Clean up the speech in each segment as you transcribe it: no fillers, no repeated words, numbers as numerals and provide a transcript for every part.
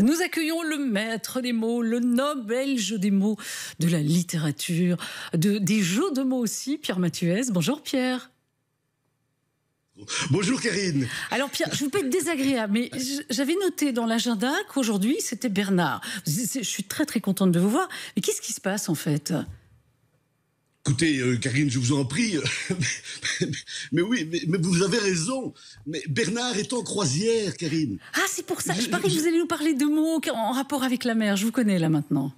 Nous accueillons le maître des mots, le Nobel jeu des mots de la littérature, des jeux de mots aussi, Pierre Mathuès. Bonjour Pierre. Bonjour Karine. Alors Pierre, je ne veux pas être désagréable, mais j'avais noté dans l'agenda qu'aujourd'hui c'était Bernard. Je suis très très contente de vous voir, mais qu'est-ce qui se passe en fait ? Écoutez, Karine, je vous en prie, mais oui, mais vous avez raison. Mais Bernard est en croisière, Karine. Ah, c'est pour ça. Je parie que vous allez nous parler de mots en rapport avec la mer. Je vous connais là maintenant.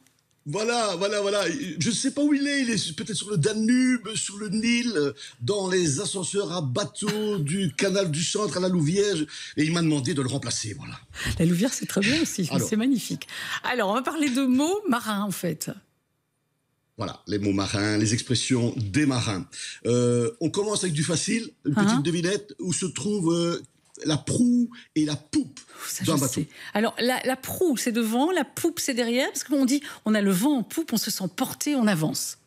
Voilà. Je ne sais pas où il est peut-être sur le Danube, sur le Nil, dans les ascenseurs à bateau du canal du Centre à la Louvière. Et il m'a demandé de le remplacer, voilà. La Louvière, c'est très bien aussi. C'est magnifique. Alors, on va parler de mots marins, en fait. Voilà, les mots marins, les expressions des marins. On commence avec du facile, une petite devinette où se trouve la proue et la poupe d'un bateau. Alors, la proue, c'est devant, la poupe, c'est derrière, parce qu'on dit, on a le vent en poupe, on se sent porté, on avance.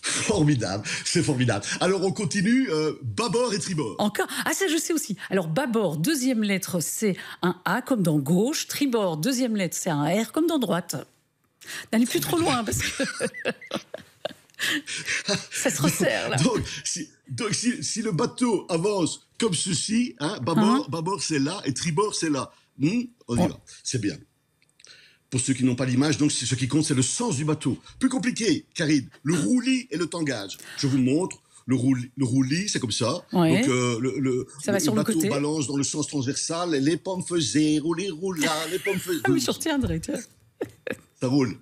Formidable, c'est formidable. Alors, on continue, bâbord et tribord. Encore ? Ah, ça, je sais aussi. Alors, bâbord, deuxième lettre, c'est un A, comme dans gauche. Tribord, deuxième lettre, c'est un R, comme dans droite. N'allez plus trop loin, parce que ça se resserre, là. Donc, si le bateau avance comme ceci, hein, bâbord c'est là, et tribord c'est là. On y va, c'est bien. Pour ceux qui n'ont pas l'image, donc ce qui compte, c'est le sens du bateau. Plus compliqué, Karine, le roulis et le tangage. Je vous montre. Le roulis, c'est comme ça. Ouais. Donc, ça va le sur le bateau côté. Balance dans le sens transversal. Et les pommes faisaient rouler, roula, les pommes faisaient... Ah oui, je retiendrai, tiens. Ça roule.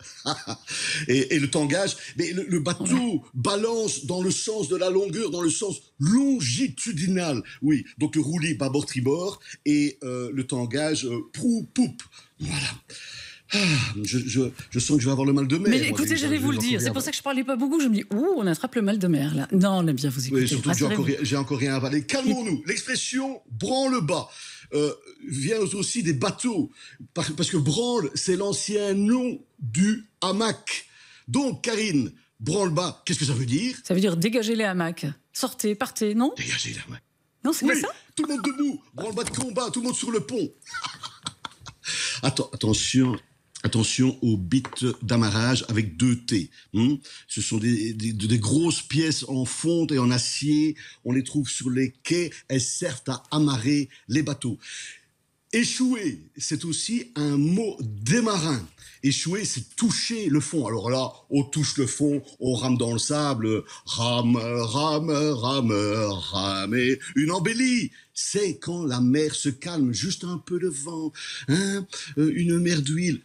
et le tangage, mais le bateau balance dans le sens de la longueur, dans le sens longitudinal. Oui, donc le roulis, bâbord, tribord, et le tangage, proue, poupe. Voilà. Je sens que je vais avoir le mal de mer. Mais écoutez, j'allais vous le dire. C'est pour ça que je parlais pas beaucoup. Je me dis, on attrape le mal de mer, là. Non, on aime bien vous écouter. Oui, surtout que j'ai encore rien avalé. Calmons-nous. L'expression branle-bas vient aussi des bateaux. Parce que branle, c'est l'ancien nom du hamac. Donc, Karine, branle-bas, qu'est-ce que ça veut dire ? Ça veut dire dégager les hamacs. Sortez, partez, non ? Dégager les hamacs. Non, c'est pas ça ? Tout le monde debout. Branle-bas de combat, tout le monde sur le pont. Attention aux bits d'amarrage avec 2 T. Ce sont des grosses pièces en fonte et en acier. On les trouve sur les quais. Elles servent à amarrer les bateaux. Échouer, c'est aussi un mot des marins. Échouer, c'est toucher le fond. Alors là, on touche le fond, on rame dans le sable. Rame. Et une embellie, c'est quand la mer se calme, juste un peu de vent. Une mer d'huile.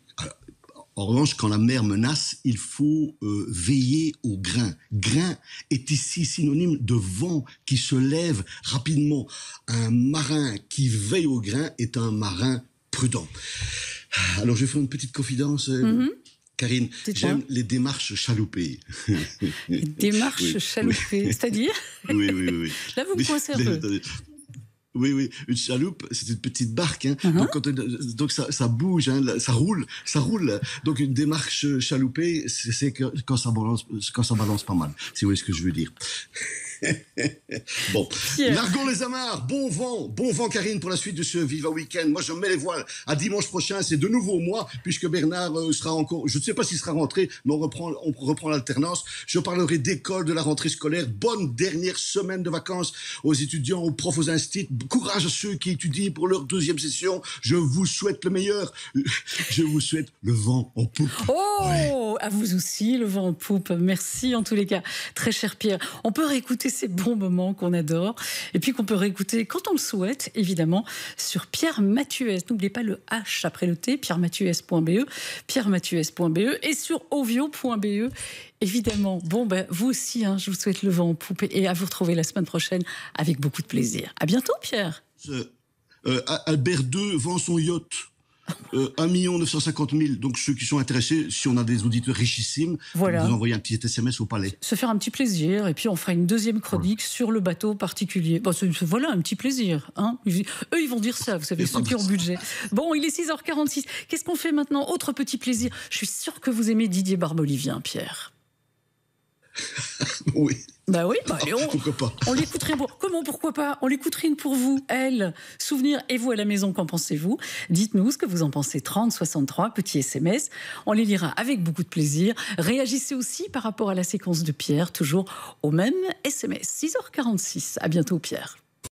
En revanche, quand la mer menace, il faut veiller au grain. Grain est ici synonyme de vent qui se lève rapidement. Un marin qui veille au grain est un marin prudent. Alors, je vais faire une petite confidence. Karine, j'aime les démarches chaloupées. Les démarches chaloupées, c'est-à-dire ? Oui. Là, vous me coincez un peu. Oui, une chaloupe, c'est une petite barque, hein. Donc ça bouge, hein, ça roule. Donc une démarche chaloupée, c'est que quand ça balance pas mal, si vous voyez ce que je veux dire. Bon, largons les amarres, bon vent Karine pour la suite de ce Viva Week-end. Moi je mets les voiles à dimanche prochain, c'est de nouveau moi, puisque Bernard sera encore, je ne sais pas s'il sera rentré, mais on reprend l'alternance. Je parlerai d'école, de la rentrée scolaire, bonne dernière semaine de vacances aux étudiants, aux profs, aux instituts, courage à ceux qui étudient pour leur 2e session, je vous souhaite le meilleur, je vous souhaite le vent en poupe. À vous aussi, le vent en poupe, merci en tous les cas, très cher Pierre. On peut réécouter ces bons moments qu'on adore, et puis qu'on peut réécouter quand on le souhaite, évidemment, sur Pierre Mathuès. N'oubliez pas le H après le T, pierremathuès.be, et sur ovio.be, évidemment. Bon, vous aussi, vous souhaite le vent en poupe, et à vous retrouver la semaine prochaine avec beaucoup de plaisir. À bientôt, Pierre. Albert II vend son yacht. 1 950 000. Donc, ceux qui sont intéressés, si on a des auditeurs richissimes, voilà. Vous envoyez un petit SMS au palais. Se faire un petit plaisir, et puis on fera une deuxième chronique sur le bateau particulier. Voilà, un petit plaisir. Eux, ils vont dire ça, vous savez, ceux qui ont budget. Bon, il est 6h46. Qu'est-ce qu'on fait maintenant ? Autre petit plaisir. Je suis sûre que vous aimez Didier Barbelivien, Pierre. Oui. Bah oui, allez, Pourquoi pas. on l'écouterait. Comment, pourquoi pas? On l'écouterait une pour vous, elle. Souvenir, et vous à la maison, qu'en pensez-vous? Dites-nous ce que vous en pensez. 30 63, petit SMS. On les lira avec beaucoup de plaisir. Réagissez aussi par rapport à la séquence de Pierre, toujours au même SMS. 6h46. À bientôt, Pierre.